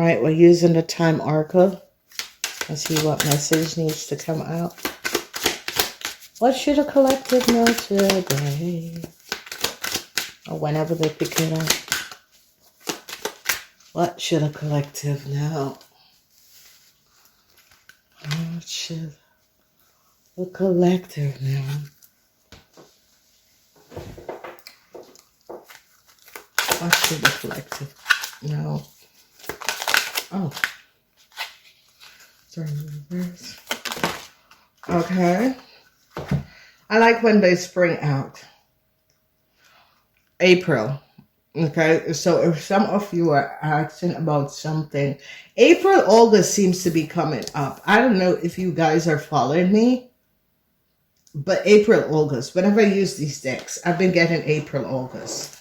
right, we're using the time oracle. Let's see what message needs to come out. What should a collective know today? Or whenever they pick it up. What should a collective know? What should a collective know? What should the collective know? Oh. Sorry, reverse. Okay. I like when they spring out. April. Okay. So if some of you are asking about something, April, August seems to be coming up. I don't know if you guys are following me, but April, August, whenever I use these decks, I've been getting April, August.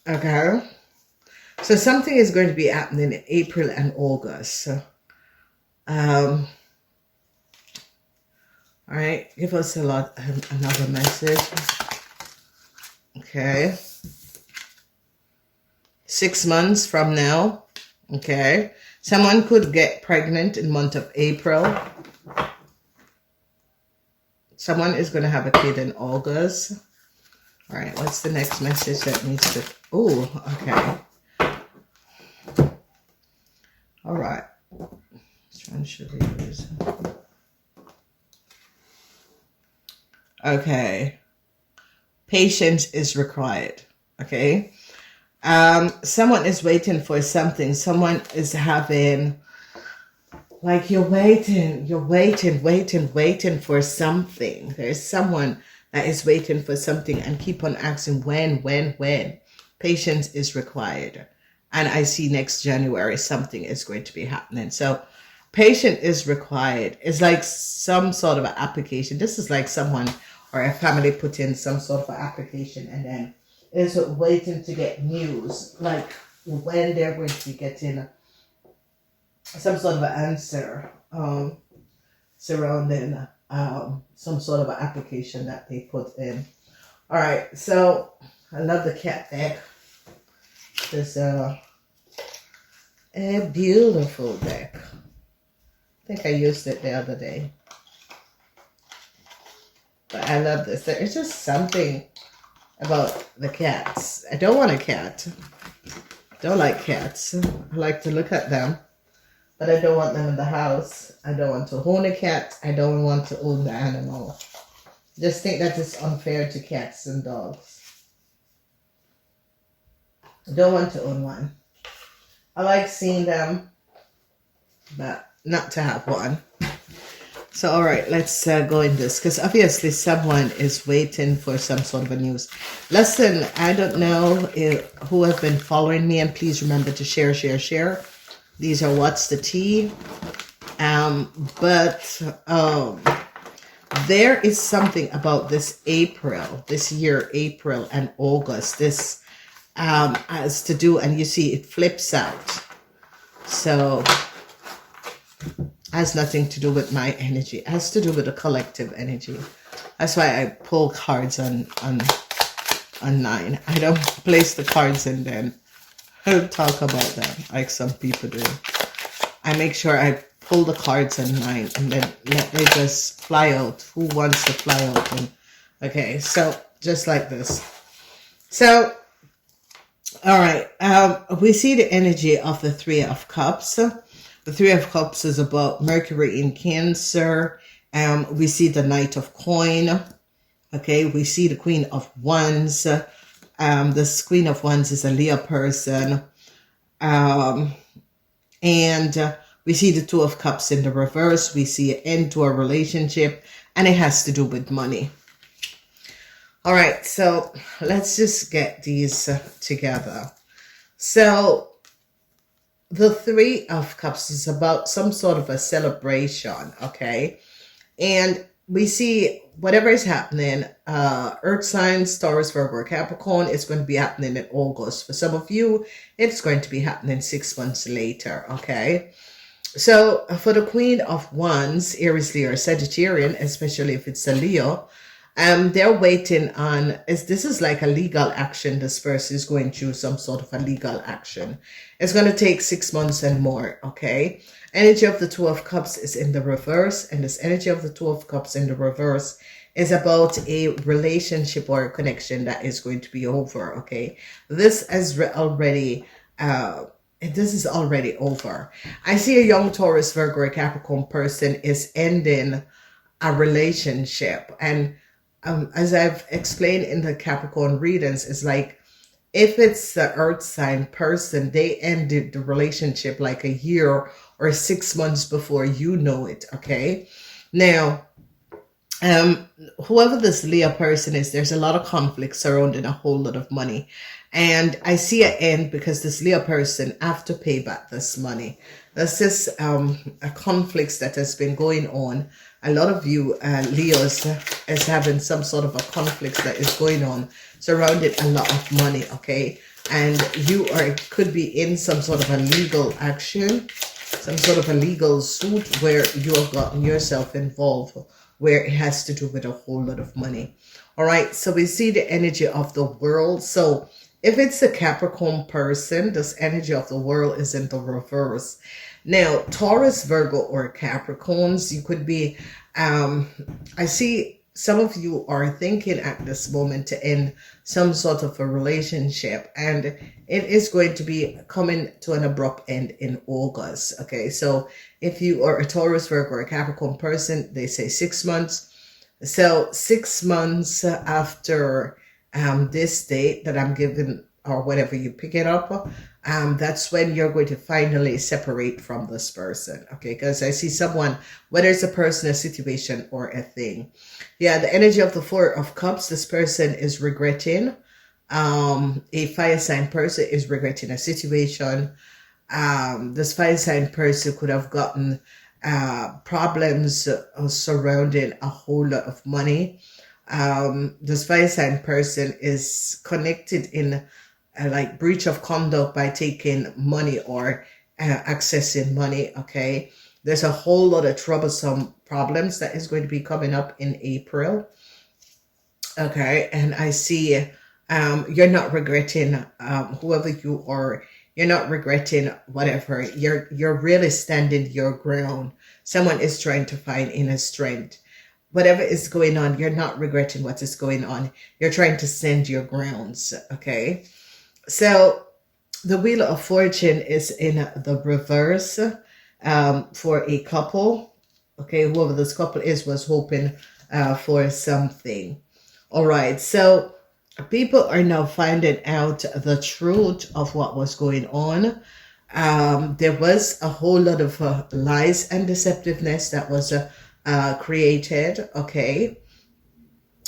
Okay, so something is going to be happening in April and August. All right, give us another message. Okay, 6 months from now. Okay, someone could get pregnant in the month of April. Someone is going to have a kid in August. All right, what's the next message that needs to... Oh, okay. All right. Trying to show you this. Okay. Patience is required. Okay. Someone is waiting for something. Someone is having... Like you're waiting for something. There's someone that is waiting for something and keep on asking when. Patience is required. And I see next January something is going to be happening. So patience is required. It's like some sort of an application. This is like someone or a family put in some sort of an application and then is waiting to get news. Like when they're going to be getting some sort of an answer surrounding some sort of an application that they put in. All right, so I love the cat deck. This a beautiful deck. I think I used it the other day, but I love this. There's just something about the cats. I don't want a cat. Don't like cats. I like to look at them. But I don't want them in the house. I don't want to own a cat. I don't want to own the animal. Just think that it's unfair to cats and dogs. I don't want to own one. I like seeing them, but not to have one. So, all right, let's go in this. Because obviously someone is waiting for some sort of a news. Listen, I don't know who have been following me. And please remember to share. These are what's the tea. There is something about this year, April and August. This has to do, and you see it flips out. So has nothing to do with my energy. It has to do with the collective energy. That's why I pull cards on 9. I don't place the cards and then talk about them like some people do. I make sure I pull the cards on 9 and then let they just fly out. Who wants to fly out? And, okay, so just like this. So, all right. We see the energy of the Three of Cups. The Three of Cups is about Mercury in Cancer. We see the Knight of Coin. Okay, we see the Queen of Wands. This Queen of Wands is a Leo person. And we see the Two of Cups in the reverse. We see an end to a relationship, and it has to do with money. All right, so let's just get these together. So the Three of Cups is about some sort of a celebration, okay? And we see whatever is happening, Earth signs, Taurus, Virgo, Capricorn, it's going to be happening in August. For some of you, it's going to be happening 6 months later, okay? So for the Queen of Wands, Aries, Leo, or Sagittarian, especially if it's a Leo, They're waiting on, this is like a legal action. This person is going through some sort of a legal action. It's going to take 6 months and more, okay? Energy of the Two of Cups is in the reverse, and this energy of the Two of Cups in the reverse is about a relationship or a connection that is going to be over, okay? This is already over. I see a young Taurus, Virgo, or Capricorn person is ending a relationship, and as I've explained in the Capricorn readings, it's like if it's the earth sign person, they ended the relationship like a year or 6 months before you know it, okay? Now, whoever this Leo person is, there's a lot of conflict surrounding a whole lot of money. And I see an end because this Leo person have to pay back this money. This is a conflict that has been going on. A lot of you Leos is having some sort of a conflict that is going on surrounding a lot of money, okay? And you could be in some sort of a legal action, some sort of a legal suit where you have gotten yourself involved, where it has to do with a whole lot of money. All right, so we see the energy of the world. So if it's a Capricorn person, this energy of the world is in the reverse. Now, Taurus, Virgo, or Capricorns, you could be, I see some of you are thinking at this moment to end some sort of a relationship, and it is going to be coming to an abrupt end in August. Okay, so if you are a Taurus, Virgo, or a Capricorn person, they say 6 months. So 6 months after this date that I'm giving, or whatever you pick it up, that's when you're going to finally separate from this person, okay? Because I see someone, whether it's a person, a situation, or a thing. Yeah, the energy of the Four of Cups, this person is regretting. A fire sign person is regretting a situation. This fire sign person could have gotten problems surrounding a whole lot of money. This fire sign person is connected in like breach of conduct by taking money or accessing money, okay? There's a whole lot of troublesome problems that is going to be coming up in April, okay? And I see you're not regretting whoever you are. You're not regretting whatever. You're really standing your ground. Someone is trying to find inner strength. Whatever is going on, you're not regretting what is going on. You're trying to stand your grounds, okay? So the Wheel of Fortune is in the reverse for a couple. Okay, whoever this couple is was hoping for something. All right, so people are now finding out the truth of what was going on. There was a whole lot of lies and deceptiveness that was created, okay?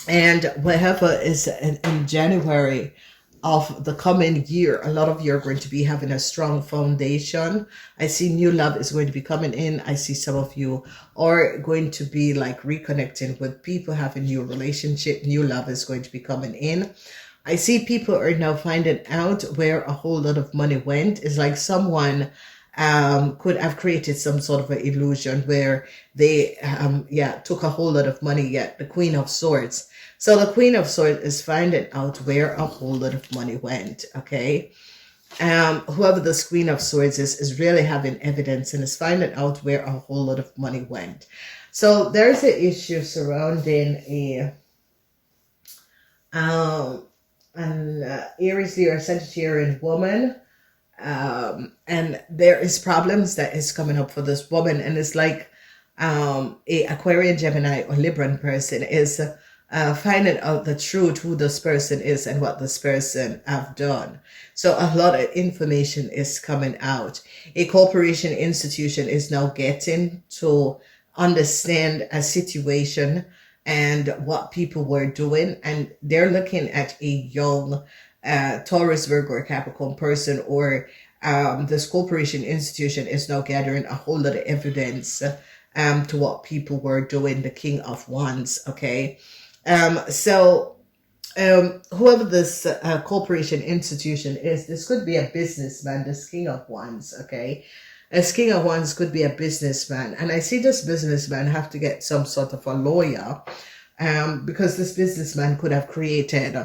And whatever is in January of the coming year, a lot of you are going to be having a strong foundation. I see new love is going to be coming in. I see some of you are going to be like reconnecting with people, having new relationship. New love is going to be coming in. I see people are now finding out where a whole lot of money went. It's like someone could have created some sort of an illusion where they took a whole lot of money, yet the Queen of Swords. So the Queen of Swords is finding out where a whole lot of money went, okay? Whoever this Queen of Swords is really having evidence and is finding out where a whole lot of money went. So there's an issue surrounding an Aries, Leo, or Sagittarian woman. And there is problems that is coming up for this woman. And it's like a Aquarian, Gemini, or Libran person is finding out the truth, who this person is and what this person have done. So a lot of information is coming out. A corporation, institution is now getting to understand a situation and what people were doing, and they're looking at a young Taurus, Virgo, or Capricorn person, or this corporation, institution is now gathering a whole lot of evidence to what people were doing. The King of Wands, okay? Whoever this corporation, institution is, this could be a businessman, this King of Wands, okay? This King of Wands could be a businessman. And I see this businessman have to get some sort of a lawyer because this businessman could have created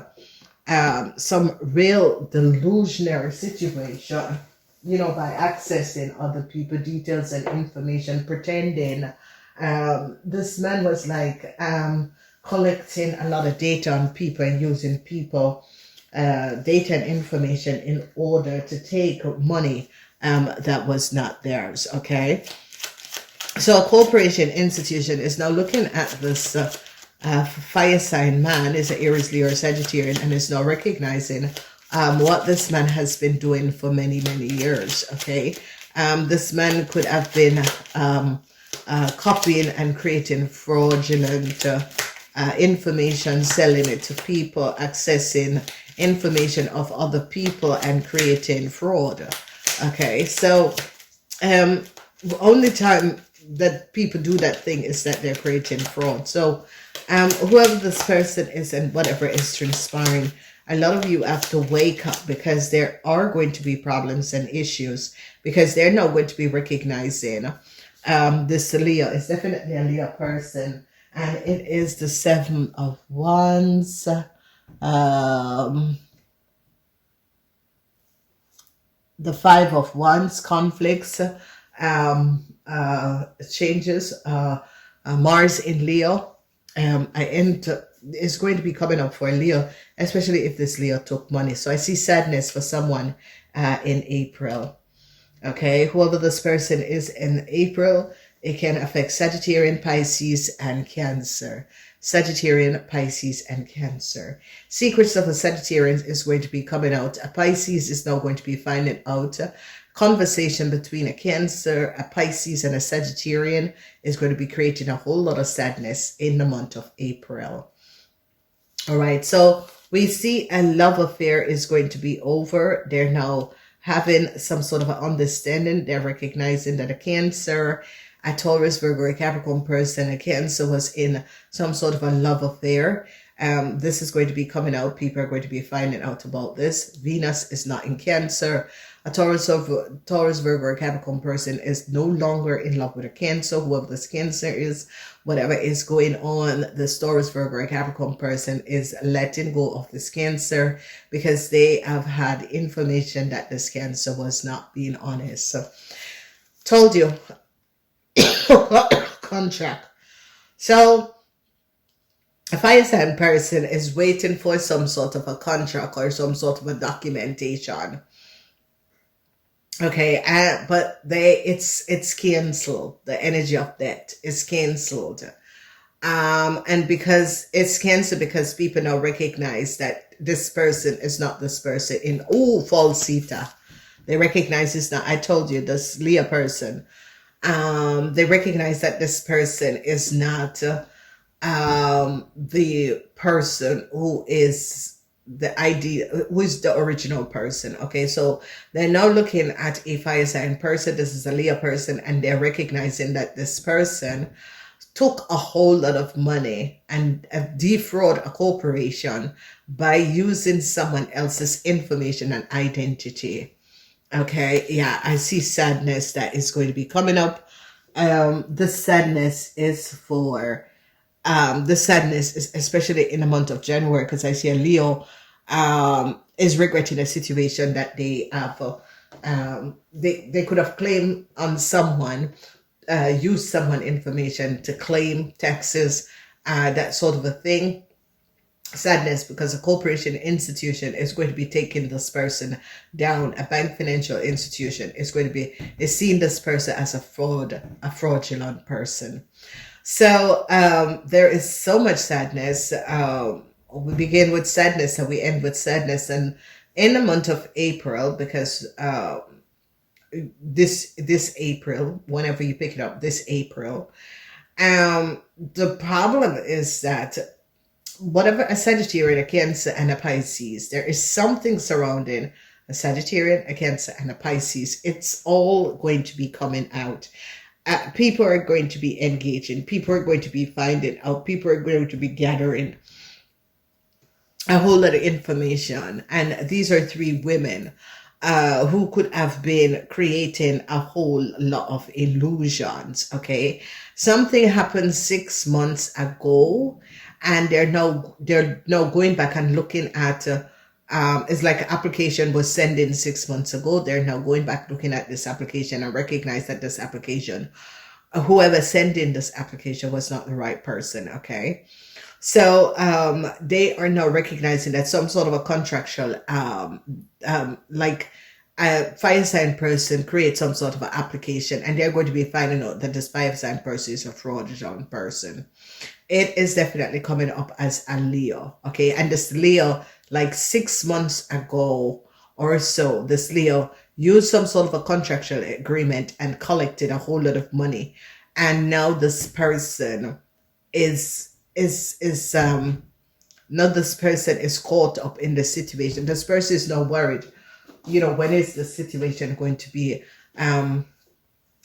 some real delusionary situation, you know, by accessing other people's details and information, pretending this man was like collecting a lot of data on people and using people data and information in order to take money that was not theirs. Okay, so a corporation institution is now looking at this fire sign man, is an Aries, Leo, or Sagittarian, and is now recognizing what this man has been doing for many, many years. Okay, this man could have been copying and creating fraudulent information, selling it to people, accessing information of other people and creating fraud. Okay, so only time that people do that thing is that they're creating fraud. So whoever this person is and whatever is transpiring, a lot of you have to wake up, because there are going to be problems and issues, because they're not going to be recognizing this Leo is definitely a Leo person, and it is the 7 of Wands. The 5 of Wands, conflicts, changes, Mars in Leo. Is going to be coming up for Leo, especially if this Leo took money. So I see sadness for someone in April. Okay, whoever this person is in April, it can affect Sagittarian, Pisces, and Cancer. Sagittarian, Pisces, and Cancer. Secrets of a Sagittarian is going to be coming out. A Pisces is now going to be finding out. Conversation between a Cancer, a Pisces, and a Sagittarian is going to be creating a whole lot of sadness in the month of April. All right, so we see a love affair is going to be over. They're now having some sort of an understanding. They're recognizing that a Cancer, a Taurus, Virgo, a Capricorn person, a Cancer was in some sort of a love affair. This is going to be coming out. People are going to be finding out about this. Venus is not in Cancer. A Taurus, Virgo, or Capricorn person is no longer in love with a Cancer. Whoever this Cancer is, whatever is going on, this Taurus, Virgo, or Capricorn person is letting go of this Cancer, because they have had information that this Cancer was not being honest. So, told you. Contract. So a fire sign person is waiting for some sort of a contract or some sort of a documentation. Okay, but it's canceled. The energy of that is canceled. And because it's canceled, because people now recognize that this person is not this person in falsita. They recognize it's not. I told you, this Leo person. They recognize that this person is not the person who is the idea, who is the original person. Okay, so they're now looking at a fire sign person. This is a Leo person, and they're recognizing that this person took a whole lot of money and defraud a corporation by using someone else's information and identity. Okay, yeah, I see sadness that is going to be coming up. The sadness is for, the sadness is especially in the month of January, because I see a Leo is regretting a situation that they have, they could have claimed on someone, used someone information to claim taxes, that sort of a thing. Sadness because a corporation institution is going to be taking this person down. A bank financial institution is going to be seeing this person as a fraudulent person. So there is so much sadness. We begin with sadness and we end with sadness. And in the month of April, because this April, whenever you pick it up, this April, the problem is that whatever a Sagittarian, a Cancer, and a Pisces, there is something surrounding a Sagittarian, a Cancer, and a Pisces. It's all going to be coming out. People are going to be engaging. People are going to be finding out. People are going to be gathering a whole lot of information. And these are 3 women who could have been creating a whole lot of illusions. Okay, something happened 6 months ago, and they're now going back and looking at it's like an application was sent in 6 months ago. They're now going back looking at this application and recognize that this application, whoever sent in this application, was not the right person. Okay. So they are now recognizing that some sort of a contractual, like a fire sign person creates some sort of an application, and they're going to be finding out that this fire sign person is a fraudulent person. It is definitely coming up as a Leo. Okay. And this Leo, like 6 months ago or so, this Leo used some sort of a contractual agreement and collected a whole lot of money. And now this person now this person is caught up in the situation. This person is now worried, when is the situation going to be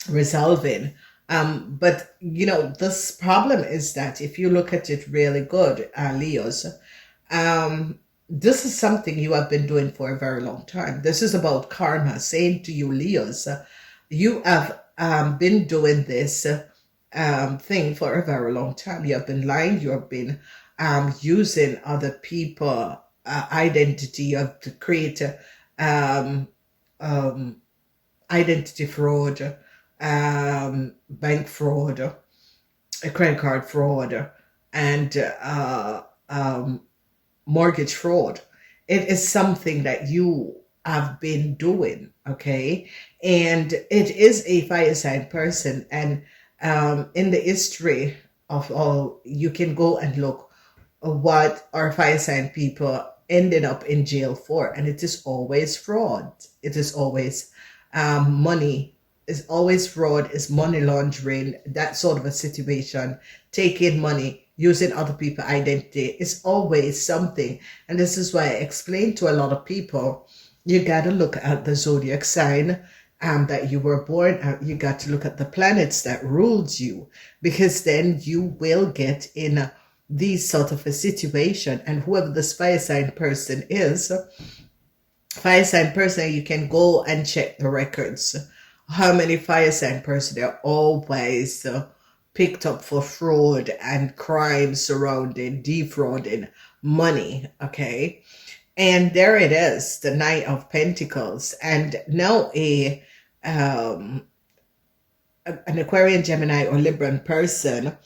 resolving? But this problem is that if you look at it really good, Leos, this is something you have been doing for a very long time. This is about karma, saying to you, Leos, you have been doing this thing for a very long time. You have been lying. You have been using other people identity. You have to create identity fraud, bank fraud, a credit card fraud, and mortgage fraud. It is something that you have been doing, okay? And it is a fire sign person, and in the history of all, you can go and look what our fire sign people ended up in jail for, and it is always fraud. It is always money. It's always fraud. It's money laundering, that sort of a situation. Taking money, using other people's identity. It's always something. And this is why I explain to a lot of people, you got to look at the zodiac sign that you were born at. You got to look at the planets that ruled you, because then you will get in these sort of a situation. And whoever this fire sign person is, fire sign person, you can go and check the records. How many fire sign person are always picked up for fraud and crime surrounding defrauding money, okay? And there it is, the Knight of Pentacles. And now an Aquarian, Gemini, or Libran person,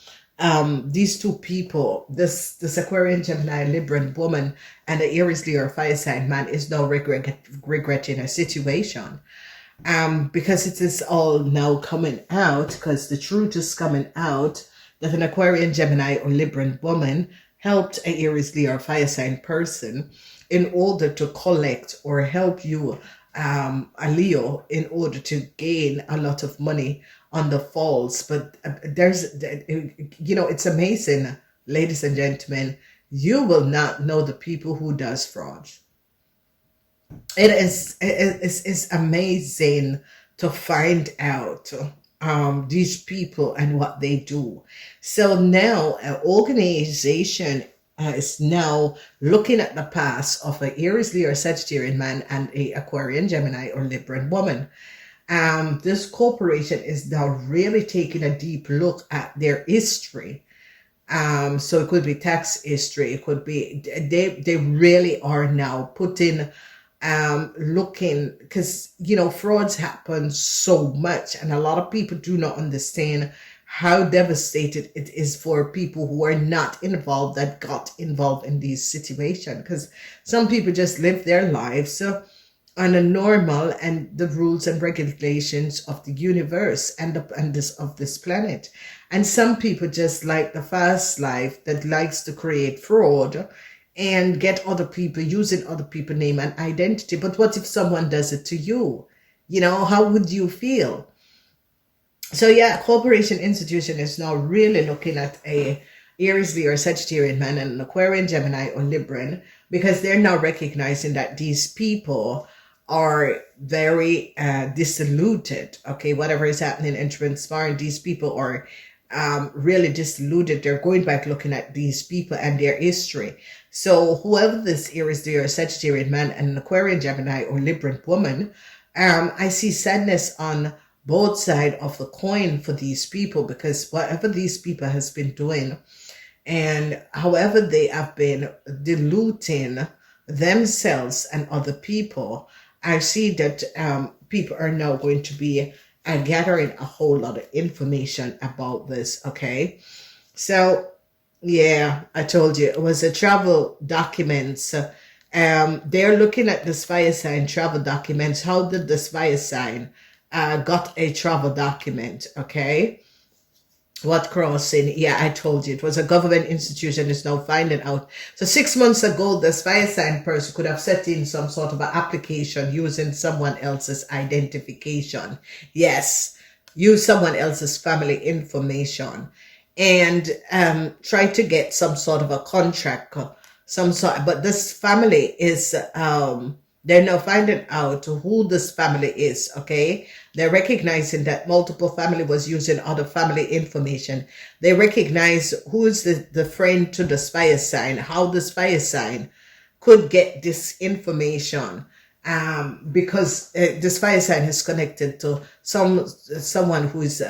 these two people, this Aquarian, Gemini, Libran woman, and the Aries, Leo, or fire sign man is now regretting a situation. Because it is all now coming out, because the truth is coming out that an Aquarian, Gemini, or Libran woman helped a Aries, Leo, or fire sign person in order to collect, or help you, a Leo, in order to gain a lot of money on the falls. But it's amazing, ladies and gentlemen, you will not know the people who does fraud. It's amazing to find out these people and what they do. So now an organization is now looking at the past of an Aries, Leo, or Sagittarian man and a Aquarian, Gemini, or Libran woman. This corporation is now really taking a deep look at their history. So it could be tax history. It could be, they really are now putting, looking, because, frauds happen so much, and a lot of people do not understand how devastated it is for people who are not involved, that got involved in these situations. Because some people just live their lives on a normal and the rules and regulations of the universe and of this planet. And some people just like the fast life that likes to create fraud and get other people, using other people's name and identity. But what if someone does it to you? How would you feel? So yeah, corporation institution is now really looking at a Aries, Leo, or Sagittarian man and an Aquarian, Gemini, or Libran, because they're now recognizing that these people are very disillusioned. Okay, whatever is happening and transpiring, these people are really disillusioned. They're going back looking at these people and their history. So whoever this Aries, Leo, or Sagittarian man and an Aquarian, Gemini, or Libran woman, I see sadness on both sides of the coin for these people, because whatever these people has been doing And however they have been diluting themselves and other people, I see that people are now going to be gathering a whole lot of information about this. Okay. So, yeah, I told you it was a travel documents. They're looking at this fire sign travel documents. How did this fire sign got a travel document? Okay. What crossing? Yeah, I told you it was a government institution is now finding out. So 6 months ago, this fire sign person could have set in some sort of an application using someone else's identification. Yes, use someone else's family information and try to get some sort of a contract, some sort. But this family is they're now finding out who this family is. Okay, they're recognizing that multiple family was using other family information. They recognize who's the friend to the fire sign, how this fire sign could get this information. Because this fire sign is connected to someone who is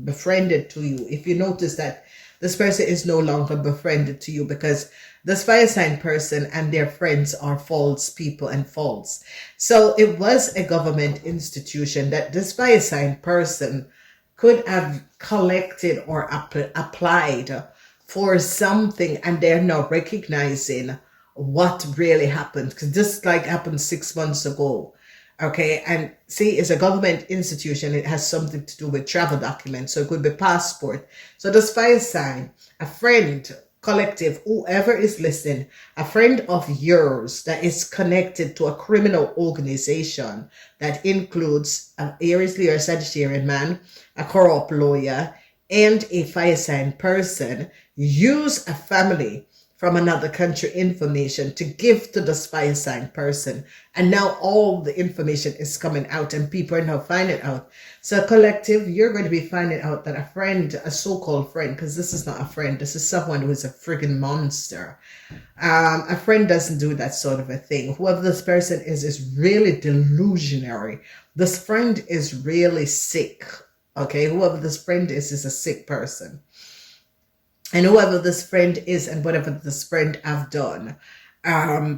befriended to you. If you notice that this person is no longer befriended to you, because this fire sign person and their friends are false people and false. So it was a government institution that this fire sign person could have collected or applied for something, and they're now recognizing what really happened, because this like happened 6 months ago. Okay, and see, it's a government institution. It has something to do with travel documents, so it could be passport. So this fire sign, a friend, collective, whoever is listening, a friend of yours that is connected to a criminal organization that includes an Aries, Leo, or Sagittarian man, a corrupt lawyer, and a fire sign person, use a family from another country information to give to the fire sign person. And now all the information is coming out and people are now finding out. So collective, you're going to be finding out that a friend, a so-called friend, because this is not a friend, this is someone who is a friggin' monster. A friend doesn't do that sort of a thing. Whoever this person is really delusionary. This friend is really sick. Okay, whoever this friend is a sick person. And whoever this friend is and whatever this friend have done,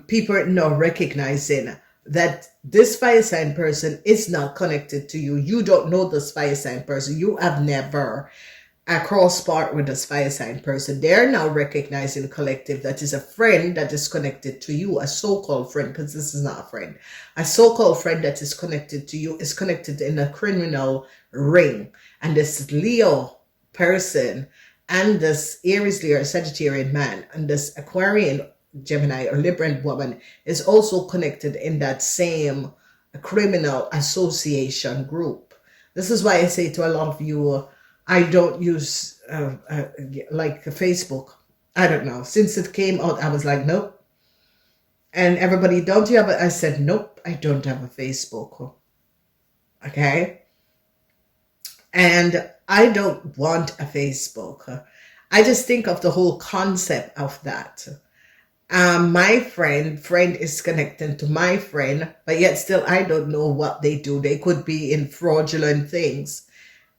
people are now recognizing that this fire sign person is not connected to you. You don't know this fire sign person. You have never crossed paths with this fire sign person. They're now recognizing collective that is a friend that is connected to you, a so-called friend, because this is not a friend. A so-called friend that is connected to you is connected in a criminal ring. And this Leo person and this Aries, Leo, or Sagittarian man, and this Aquarian, Gemini, or Libran woman is also connected in that same criminal association group. This is why I say to a lot of you, I don't use like Facebook. I don't know. Since it came out, I was like, nope. And everybody, don't you have it? I said, nope, I don't have a Facebook. Okay? And I don't want a Facebook. I just think of the whole concept of that. My friend is connected to my friend, but yet still I don't know what they do. They could be in fraudulent things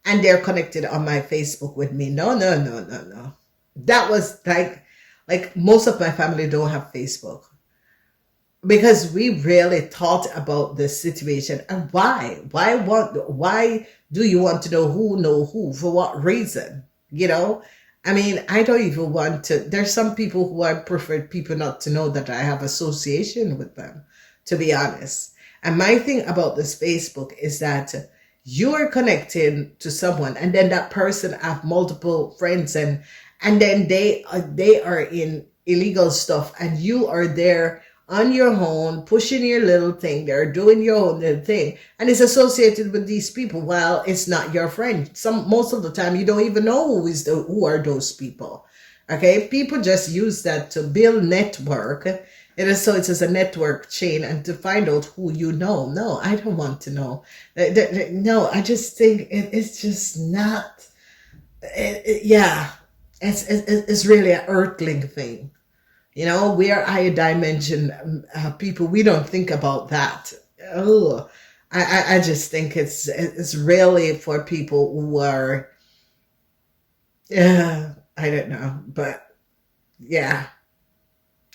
and they're connected on my Facebook with me. No. That was like most of my family don't have Facebook. Because we really thought about this situation and why do you want to know who for what reason? You know, I mean, I don't even want to. There's some people who I prefer people not to know that I have association with them, to be honest. And my thing about this Facebook is that you are connecting to someone, and then that person have multiple friends, and then they are in illegal stuff, and you are there on your own, pushing your little thing. They're doing your own little thing. And it's associated with these people. Well, it's not your friend. Most of the time, you don't even know who are those people. Okay? People just use that to build network. It is a network chain and to find out who you know. No, I don't want to know. No, I just think it's just not. Yeah. It's really an earthling thing. You know, we are higher dimension people. We don't think about that. Oh, I just think it's really for people who are, I I don't know, but yeah.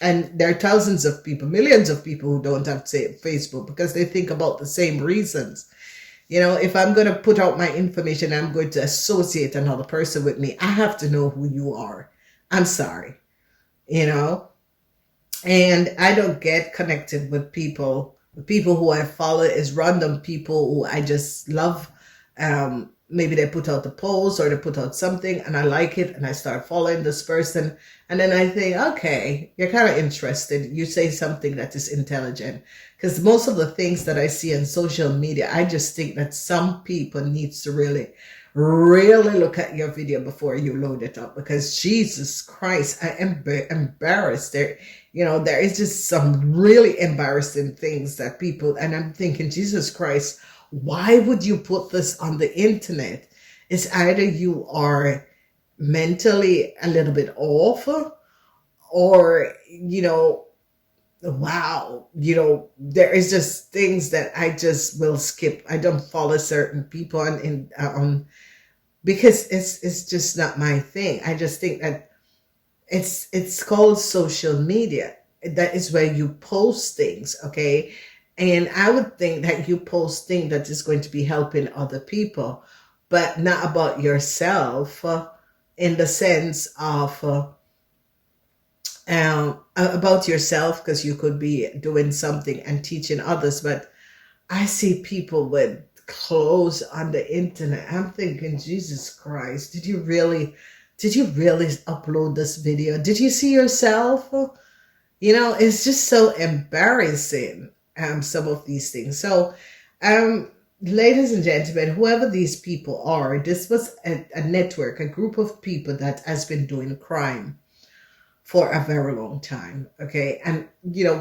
And there are thousands of people, millions of people who don't have Facebook because they think about the same reasons. You know, if I'm going to put out my information, I'm going to associate another person with me. I have to know who you are. I'm sorry, you know, and I don't get connected with people. The people who I follow is random people who I just love. Maybe they put out a post or they put out something and I like it and I start following this person. And then I think, okay, you're kind of interested. You say something that is intelligent. Because most of the things that I see on social media, I just think that some people needs to really, really look at your video before you load it up. Because Jesus Christ, I am embarrassed. There is just some really embarrassing things that people, and I'm thinking, Jesus Christ, why would you put this on the internet? It's either you are mentally a little bit off or, wow, there is just things that I just will skip. I don't follow certain people on because it's just not my thing. I just think that it's called social media. That is where you post things, okay? And I would think that you post things that is going to be helping other people, but not about yourself in the sense of about yourself, because you could be doing something and teaching others. But I see people with clothes on the internet. I'm thinking, Jesus Christ, did you really upload this video? Did you see yourself? It's just so embarrassing. Some of these things. So, ladies and gentlemen, whoever these people are, this was a network, a group of people that has been doing crime for a very long time. Okay. And,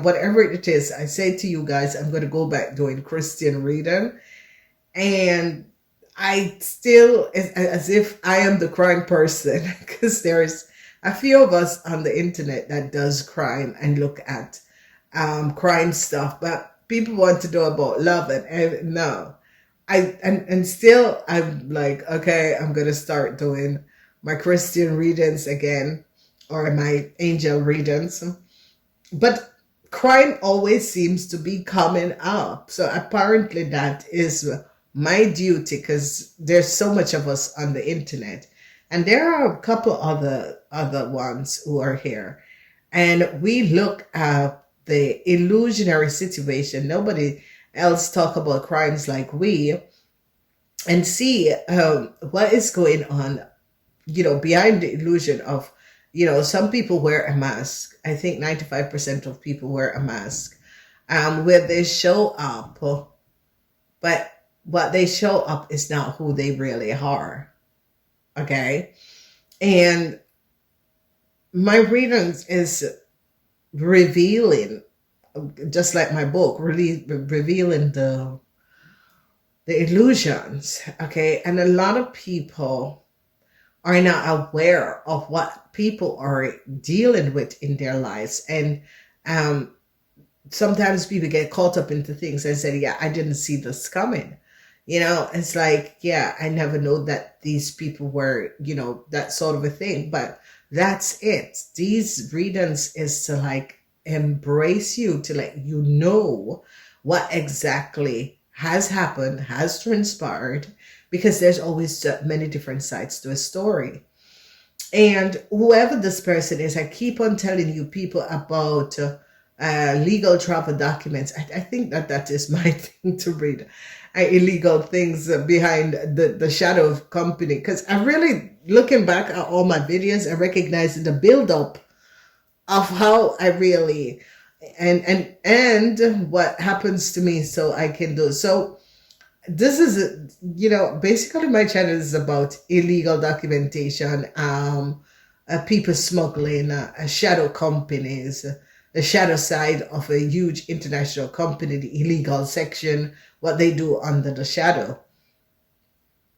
whatever it is, I say to you guys, I'm going to go back doing Christian reading. And I still, as if I am the crime person, because there's a few of us on the internet that does crime and look at crime stuff, but people want to know about love and no. Still I'm like, okay, I'm gonna start doing my Christian readings again or my angel readings. But crime always seems to be coming up. So apparently that is my duty, because there's so much of us on the internet. And there are a couple other ones who are here. And we look at the illusionary situation. Nobody else talk about crimes like we, and see what is going on, behind the illusion of, some people wear a mask. I think 95% of people wear a mask, where they show up, but what they show up is not who they really are. Okay. And my readings is revealing, just like my book, really revealing the illusions, okay? And a lot of people are not aware of what people are dealing with in their lives. And sometimes people get caught up into things and say, yeah, I didn't see this coming. It's like, yeah, I never know that these people were, that sort of a thing. But that's it. These readings is to like embrace you, to let you know what exactly has happened, has transpired, because there's always many different sides to a story. And whoever this person is, I keep on telling you people about legal travel documents. I think that is my thing to read. Illegal things behind the shadow of company, because I really, looking back at all my videos, I recognize the build-up of how I really and what happens to me, so I can do. So this is, basically my channel is about illegal documentation, people smuggling, shadow companies, the shadow side of a huge international company, the illegal section, what they do under the shadow.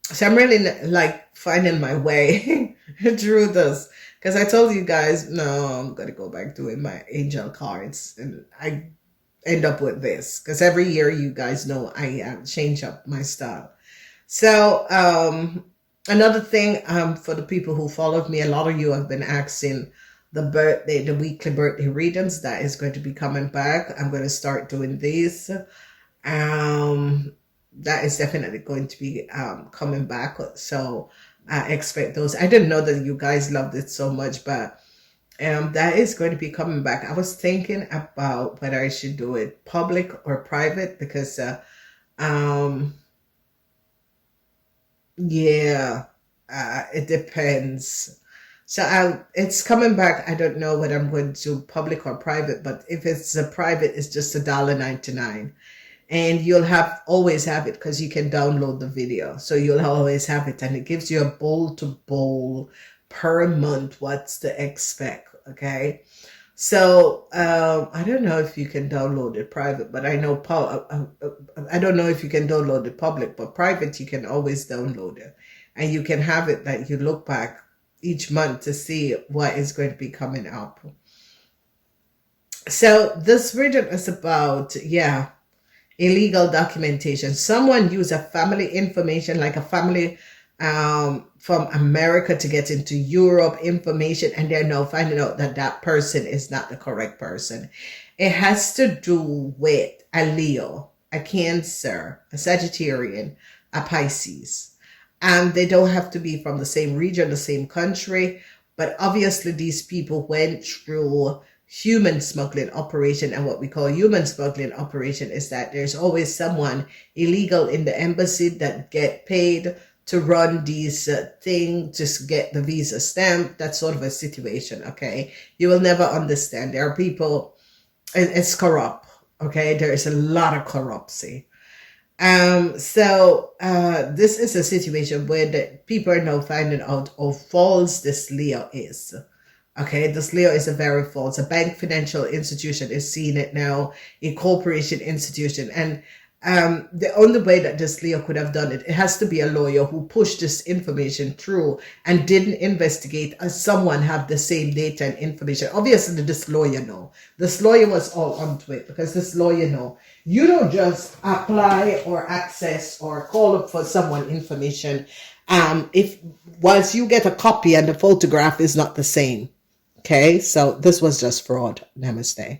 So I'm really like finding my way through this, because I told you guys, no, I'm going to go back doing my angel cards, and I end up with this, because every year, you guys know, I change up my style. So Another thing, for the people who followed me, a lot of you have been asking the weekly birthday readings. That is going to be coming back. I'm going to start doing these. That is definitely going to be coming back. So I expect those. I didn't know that you guys loved it so much, but that is going to be coming back. I was thinking about whether I should do it public or private because yeah, it depends. So it's coming back. I don't know whether I'm going to public or private, but if it's a private, it's just $1.99. And you'll always have it because you can download the video. So you'll always have it, and it gives you a bowl to bowl per month what's to expect. Okay. So I don't know if you can download it private, but I know I don't know if you can download it public, but private you can always download it, and you can have it that you look back each month to see what is going to be coming up. So this reading is about illegal documentation. Someone used a family information, like a family from America to get into Europe information, and they're now finding out that that person is not the correct person. It has to do with a Leo, a Cancer, a Sagittarian, a Pisces. And they don't have to be from the same region, the same country, but obviously these people went through human smuggling operation. And what we call human smuggling operation is that there's always someone illegal in the embassy that get paid to run these things, just get the visa stamp. That's sort of a situation, okay? You will never understand. There are people, it's corrupt, okay? There is a lot of corruption. So this is a situation where the people are now finding out how false this Leo is. Okay, this Leo is a very false. A bank financial institution is seeing it now, a corporation institution. And the only way that this Leo could have done it, it has to be a lawyer who pushed this information through and didn't investigate as someone have the same data and information. Obviously, this lawyer know. This lawyer was all onto it because this lawyer know. You don't just apply or access or call up for someone information if once you get a copy and the photograph is not the same. Okay, so this was just fraud. Namaste.